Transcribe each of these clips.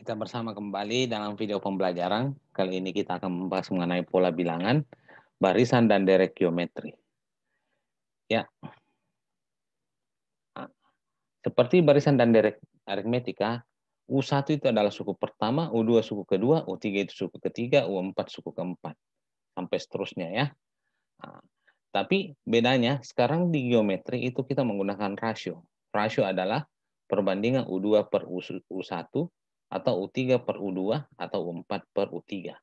Kita bersama kembali dalam video pembelajaran. Kali ini kita akan membahas mengenai pola bilangan, barisan, dan derek geometri. Ya, seperti barisan dan derek aritmetika, U1 itu adalah suku pertama, U2 suku kedua, U3 itu suku ketiga, U4 suku keempat, sampai seterusnya ya. Nah, tapi bedanya sekarang di geometri itu kita menggunakan rasio. Rasio adalah perbandingan U2 per U1 atau U3 per U2 atau U4 per U3.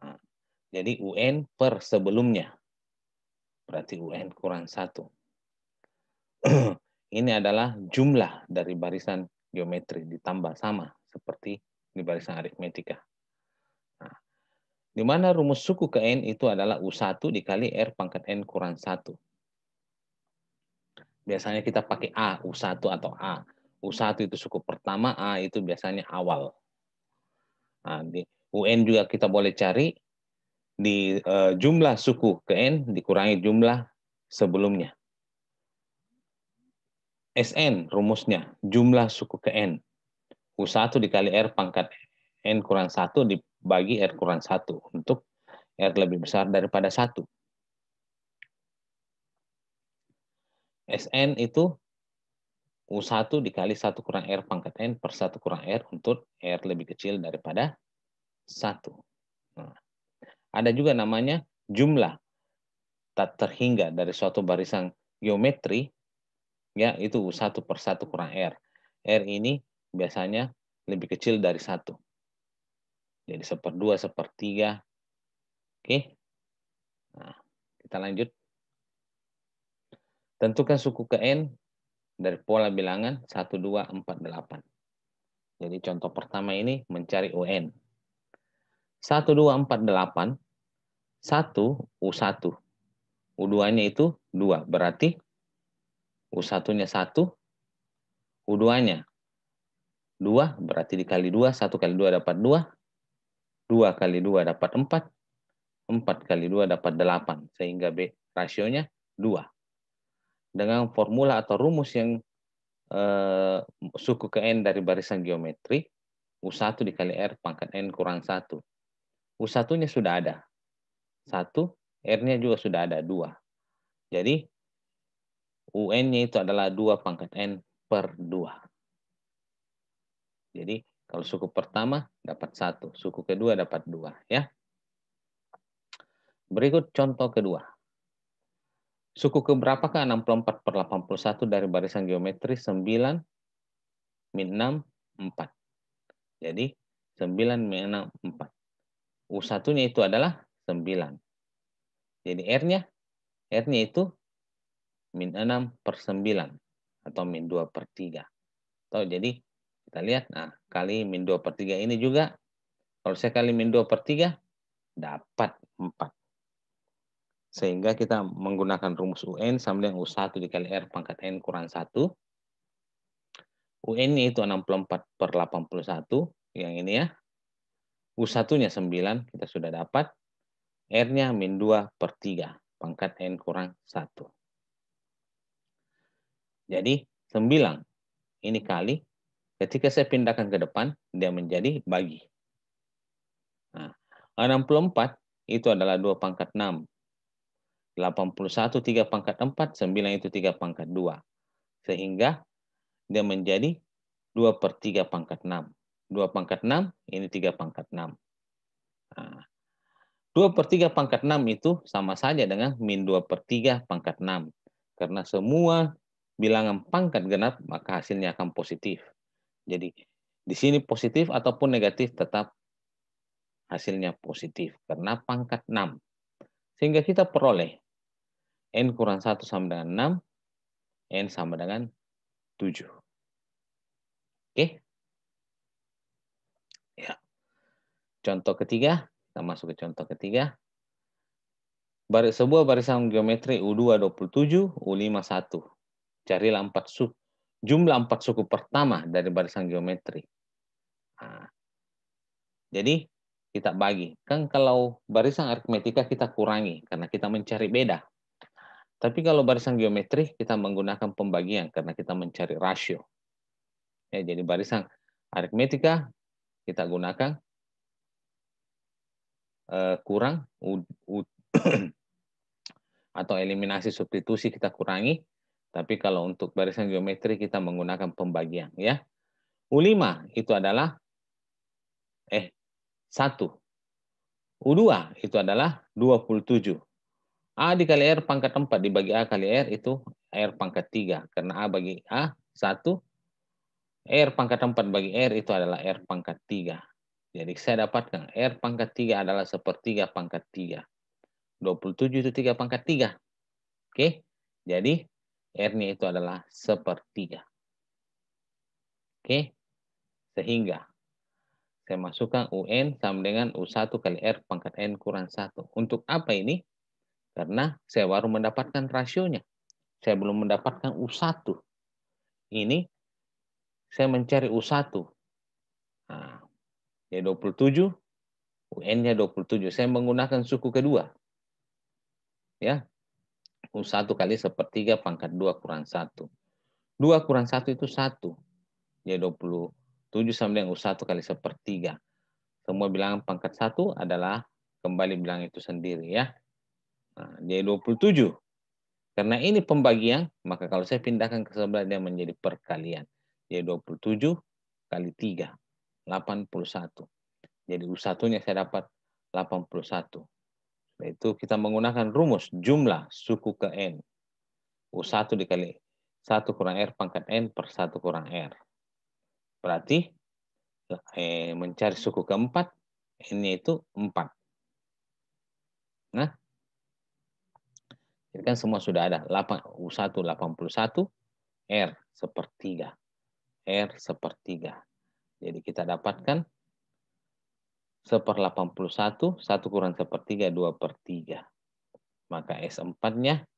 Nah, jadi UN per sebelumnya. Berarti UN kurang 1. Ini adalah jumlah dari barisan geometri ditambah sama seperti di barisan aritmetika. Nah, di mana rumus suku ke N itu adalah U1 dikali R pangkat N kurang 1. Biasanya kita pakai A, U1 atau A. U1 itu suku pertama, A itu biasanya awal. Nah, di UN juga kita boleh cari di jumlah suku ke N dikurangi jumlah sebelumnya. SN rumusnya, jumlah suku ke N. U1 dikali R pangkat N kurang 1 dibagi R kurang 1 untuk R lebih besar daripada 1. SN itu U1 dikali 1 kurang R pangkat N per 1 kurang R untuk R lebih kecil daripada 1. Nah, ada juga namanya jumlah tak terhingga dari suatu barisan geometri, ya itu U1 per 1 kurang R. R ini biasanya lebih kecil dari 1. Jadi 1/2, 1/3. Oke. Nah, kita lanjut. Tentukan suku ke N dari pola bilangan 1, 2, 4, 8. Jadi contoh pertama ini mencari UN. 1, 2, 4, 8. 1, U1. U2-nya itu 2. Berarti U1-nya 1. U2-nya 2. Berarti dikali 2. 1 kali 2 dapat 2. 2 kali 2 dapat 4. 4 kali 2 dapat 8. Sehingga B rasionya 2. Dengan formula atau rumus yang suku ke N dari barisan geometri, U1 dikali R pangkat N kurang 1. U1-nya sudah ada. 1, R-nya juga sudah ada 2. Jadi, UN-nya itu adalah 2 pangkat N per 2. Jadi, kalau suku pertama dapat 1, suku kedua dapat 2. Ya. Berikut contoh kedua. Suku keberapakah 64 per 81 dari barisan geometri 9 min 6, 4. Jadi, 9 min 6, 4. U1-nya itu adalah 9. Jadi R-nya itu min 6 per 9 atau min 2 per 3. Atau jadi kita lihat, nah kali min 2 per 3 ini juga, kalau saya kali min 2 per 3 dapat 4. Sehingga kita menggunakan rumus UN sama dengan U1 dikali R pangkat N kurang 1. UN-nya itu 64 per 81, yang ini ya. U1-nya 9, kita sudah dapat. R-nya min 2 per 3, pangkat N kurang 1. Jadi 9 ini kali, ketika saya pindahkan ke depan, dia menjadi bagi. Nah, 64 itu adalah 2 pangkat 6. 81 3 pangkat 4, 9 itu 3 pangkat 2. Sehingga dia menjadi 2 per 3 pangkat 6. 2 pangkat 6, ini 3 pangkat 6. Nah, 2 per 3 pangkat 6 itu sama saja dengan min 2 per 3 pangkat 6. Karena semua bilangan pangkat genap, maka hasilnya akan positif. Jadi, di sini positif ataupun negatif tetap hasilnya positif. Karena pangkat 6. Sehingga kita peroleh N kurang 1 sama dengan 6, N sama dengan 7. Oke? Ya. Contoh ketiga, kita masuk ke contoh ketiga. Sebuah barisan geometri U2 27, U5 1. Carilah jumlah 4 suku pertama dari barisan geometri. Nah, jadi kita bagi. Kan kalau barisan aritmetika kita kurangi karena kita mencari beda. Tapi kalau barisan geometri kita menggunakan pembagian karena kita mencari rasio. Ya, jadi barisan aritmetika kita gunakan kurang atau eliminasi substitusi kita kurangi. Tapi kalau untuk barisan geometri kita menggunakan pembagian ya. U5 itu adalah 1. U2 itu adalah 27. A dikali R pangkat 4 dibagi A kali R itu R pangkat 3. Karena A bagi A 1. R pangkat 4 bagi R itu adalah R pangkat 3. Jadi saya dapatkan R pangkat 3 adalah sepertiga pangkat 3. 27 itu 3 pangkat 3. Oke. Jadi R-nya itu adalah sepertiga. Oke. Sehingga saya masukkan UN sama dengan U1 kali R pangkat N kurang 1. Untuk apa ini? Karena saya baru mendapatkan rasionya. Saya belum mendapatkan U1. Ini saya mencari U1. Nah, jadi 27, UN-nya 27. Saya menggunakan suku kedua. Ya. U1 kali sepertiga pangkat 2 kurang 1. 2 kurang 1 itu 1. Jadi 27 sama dengan U1 kali sepertiga. Semua bilangan pangkat 1 adalah kembali bilangan itu sendiri ya. Nah, jadi 27. Karena ini pembagian, maka kalau saya pindahkan ke sebelah dia menjadi perkalian. Jadi 27 kali 3, 81. Jadi U1-nya saya dapat 81. Itu kita menggunakan rumus jumlah suku ke N. U1 dikali 1 kurang R pangkat N per 1 kurang R. Berarti mencari suku keempat, N-nya itu 4. Nah, ini kan semua sudah ada. U1 81, R sepertiga. R sepertiga. Jadi kita dapatkan 1/81, 1 kurang sepertiga, 2/3. Maka S4-nya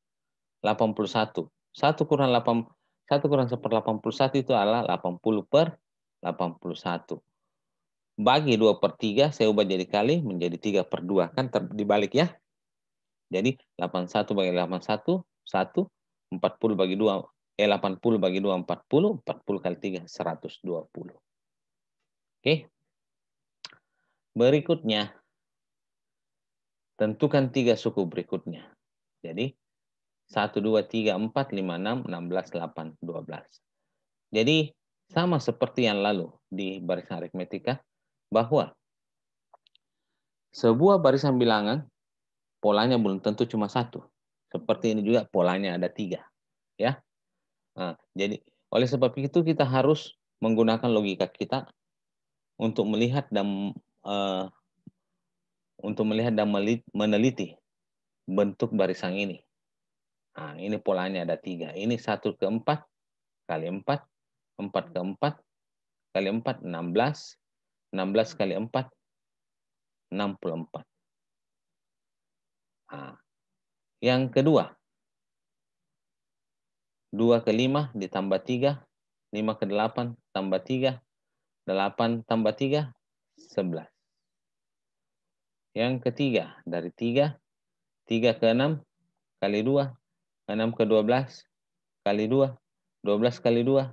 81. 1 kurang 1/81 itu adalah 80/81. Bagi 2/3, saya ubah jadi kali, menjadi 3/2. Kan dibalik ya. Jadi 81 bagi 81, 1. 40 bagi 2, 80 bagi 2, 40. 40 kali 3, 120. Oke. Berikutnya, tentukan 3 suku berikutnya. Jadi, 1, 2, 3, 4, 5, 6, 16, 8, 12. Jadi, sama seperti yang lalu di barisan aritmetika, bahwa sebuah barisan bilangan, polanya belum tentu cuma 1. Seperti ini juga polanya ada 3. Ya. Nah, jadi, oleh sebab itu kita harus menggunakan logika kita untuk melihat dan meneliti bentuk barisan ini. Nah, ini polanya ada 3. Ini 1 ke 4 kali 4, 4 ke 4 kali 4, 16. 16 kali 4, 64. Nah, yang kedua, 2 ke 5 ditambah 3, 5 ke 8 tambah 3, 8 tambah 3, 11. Yang ketiga, dari 3, 3 ke 6 kali 2, 6 ke 12 kali 2, 12 kali 2,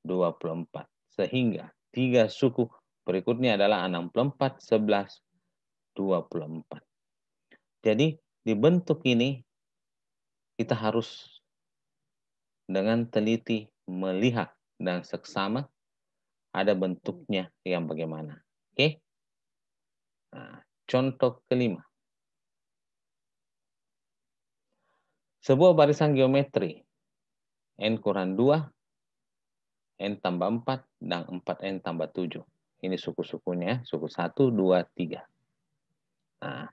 24. Sehingga 3 suku berikutnya adalah 64, 11, 24. Jadi di bentuk ini kita harus dengan teliti melihat dan seksama ada bentuknya yang bagaimana. Oke? Nah, contoh kelima. Sebuah barisan geometri N kurang 2, N tambah 4, dan 4N tambah 7. Ini suku-sukunya, suku 1, 2, 3. Nah,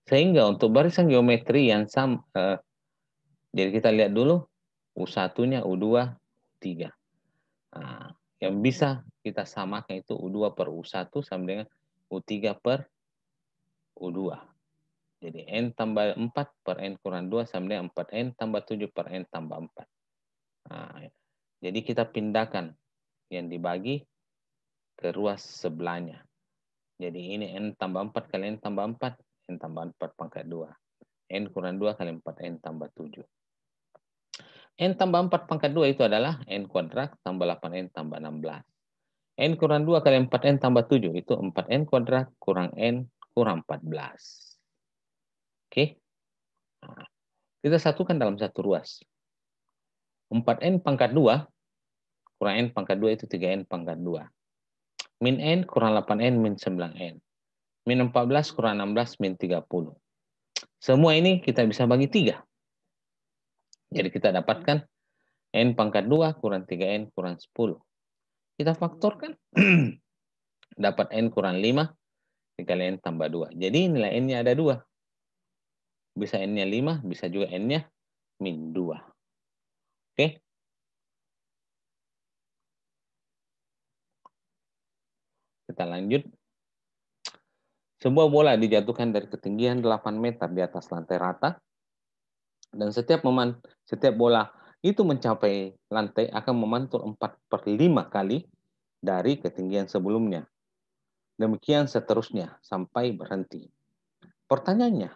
sehingga untuk barisan geometri yang sama, jadi kita lihat dulu U1-nya, U2, U3. Nah, yang bisa kita samakan itu U2 per U1 sama dengan U3 per U2. Jadi N tambah 4 per N kurang 2 sama dengan 4N tambah 7 per N tambah 4. Nah, jadi kita pindahkan yang dibagi ke ruas sebelahnya. Jadi ini N tambah 4 kali N tambah 4, N tambah 4 pangkat 2. N kurang 2 kali 4N tambah 7. N tambah 4 pangkat 2 itu adalah N kuadrat tambah 8N tambah 16. N kurang 2 kali 4N tambah 7. Itu 4N kuadrat kurang N kurang 14. Oke. Nah, kita satukan dalam satu ruas. 4N pangkat 2 kurang N pangkat 2 itu 3N pangkat 2. Min N kurang 8N min 9N. Min 14 kurang 16 min 30. Semua ini kita bisa bagi 3. Jadi kita dapatkan N pangkat 2 kurang 3N kurang 10. Kita faktorkan. Dapat N kurang 5 dikali N tambah 2. Jadi nilai N-nya ada 2. Bisa N-nya 5, bisa juga N-nya min 2. Oke. Kita lanjut. Sebuah bola dijatuhkan dari ketinggian 8 meter di atas lantai rata. Dan setiap bola itu mencapai lantai akan memantul 4/5 kali dari ketinggian sebelumnya. Demikian seterusnya sampai berhenti. Pertanyaannya,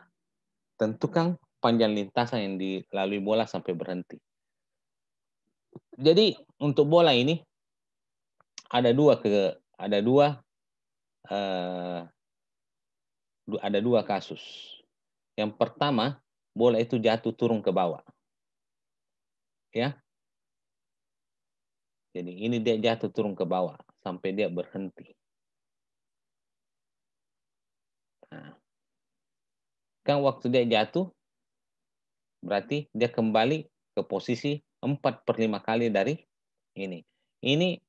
tentukan panjang lintasan yang dilalui bola sampai berhenti. Jadi untuk bola ini ada dua kasus. Yang pertama, bola itu jatuh turun ke bawah. Ya. Jadi ini dia jatuh turun ke bawah sampai dia berhenti. Nah, kan waktu dia jatuh, berarti dia kembali ke posisi 4/5 kali dari ini. Ini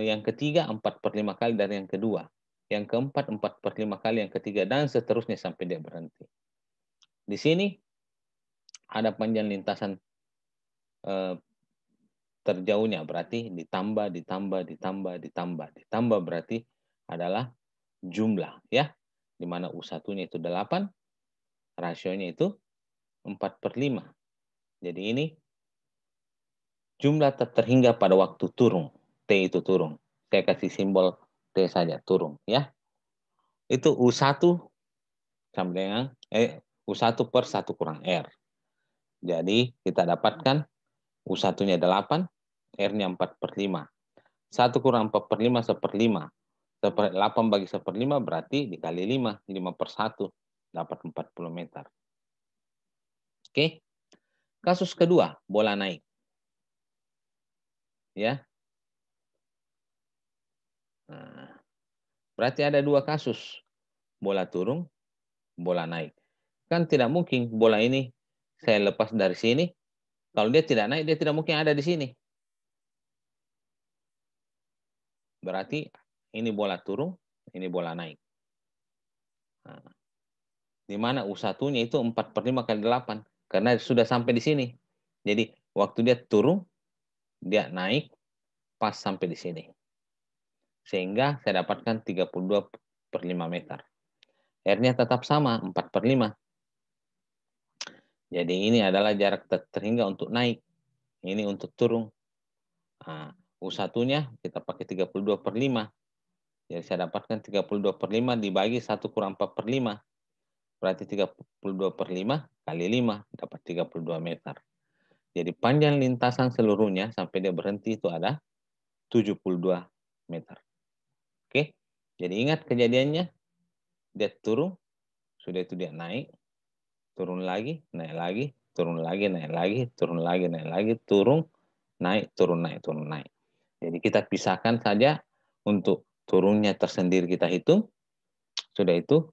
yang ketiga 4/5 kali dari yang kedua. Yang keempat 4/5 kali yang ketiga, dan seterusnya sampai dia berhenti. Di sini ada panjang lintasan terjauhnya, berarti ditambah berarti adalah jumlah, ya. Di mana U1-nya itu 8, rasionya itu 4/5. Jadi ini jumlah terhingga pada waktu turun. T itu turun. Saya kasih simbol T saja, turun, ya. Itu U1 sama dengan U1 per 1 kurang R. Jadi kita dapatkan U1-nya 8, R-nya 4/5. 1 kurang 4/5, 1/5. 8 bagi 1/5 berarti dikali 5, 5/1, dapat 40 meter. Oke. Kasus kedua, bola naik. Ya. Nah, berarti ada dua kasus. Bola turun, bola naik. Kan tidak mungkin bola ini saya lepas dari sini. Kalau dia tidak naik, dia tidak mungkin ada di sini. Berarti ini bola turun, ini bola naik. Nah, di mana U1-nya itu 4/5 kali 8. Karena sudah sampai di sini. Jadi waktu dia turun, dia naik pas sampai di sini. Sehingga saya dapatkan 32/5 meter. R-nya tetap sama, 4/5. Jadi ini adalah jarak terhingga untuk naik. Ini untuk turun. Nah, U1-nya kita pakai 32/5. Jadi saya dapatkan 32/5 dibagi 1 kurang 4/5. Berarti 32/5 kali 5 dapat 32 meter. Jadi panjang lintasan seluruhnya sampai dia berhenti itu ada 72 meter. Oke. Jadi ingat kejadiannya. Dia turun, sudah itu dia naik, turun lagi, naik lagi, turun lagi, naik lagi, turun lagi, naik lagi, turun, naik, turun, naik, turun, naik. Jadi kita pisahkan saja untuk turunnya tersendiri kita hitung. Sudah itu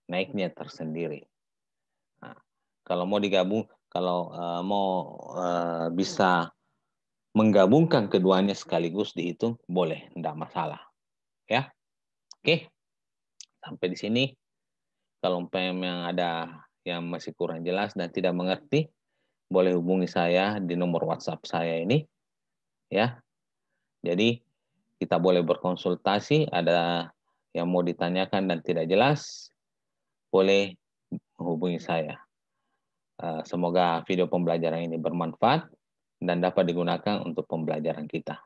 naiknya tersendiri. Nah, kalau mau digabung, kalau bisa menggabungkan keduanya sekaligus dihitung, boleh, tidak masalah. Ya, oke. Sampai di sini. Kalau yang ada yang masih kurang jelas dan tidak mengerti, boleh hubungi saya di nomor WhatsApp saya ini. Ya. Jadi kita boleh berkonsultasi, ada yang mau ditanyakan dan tidak jelas, boleh menghubungi saya. Semoga video pembelajaran ini bermanfaat dan dapat digunakan untuk pembelajaran kita.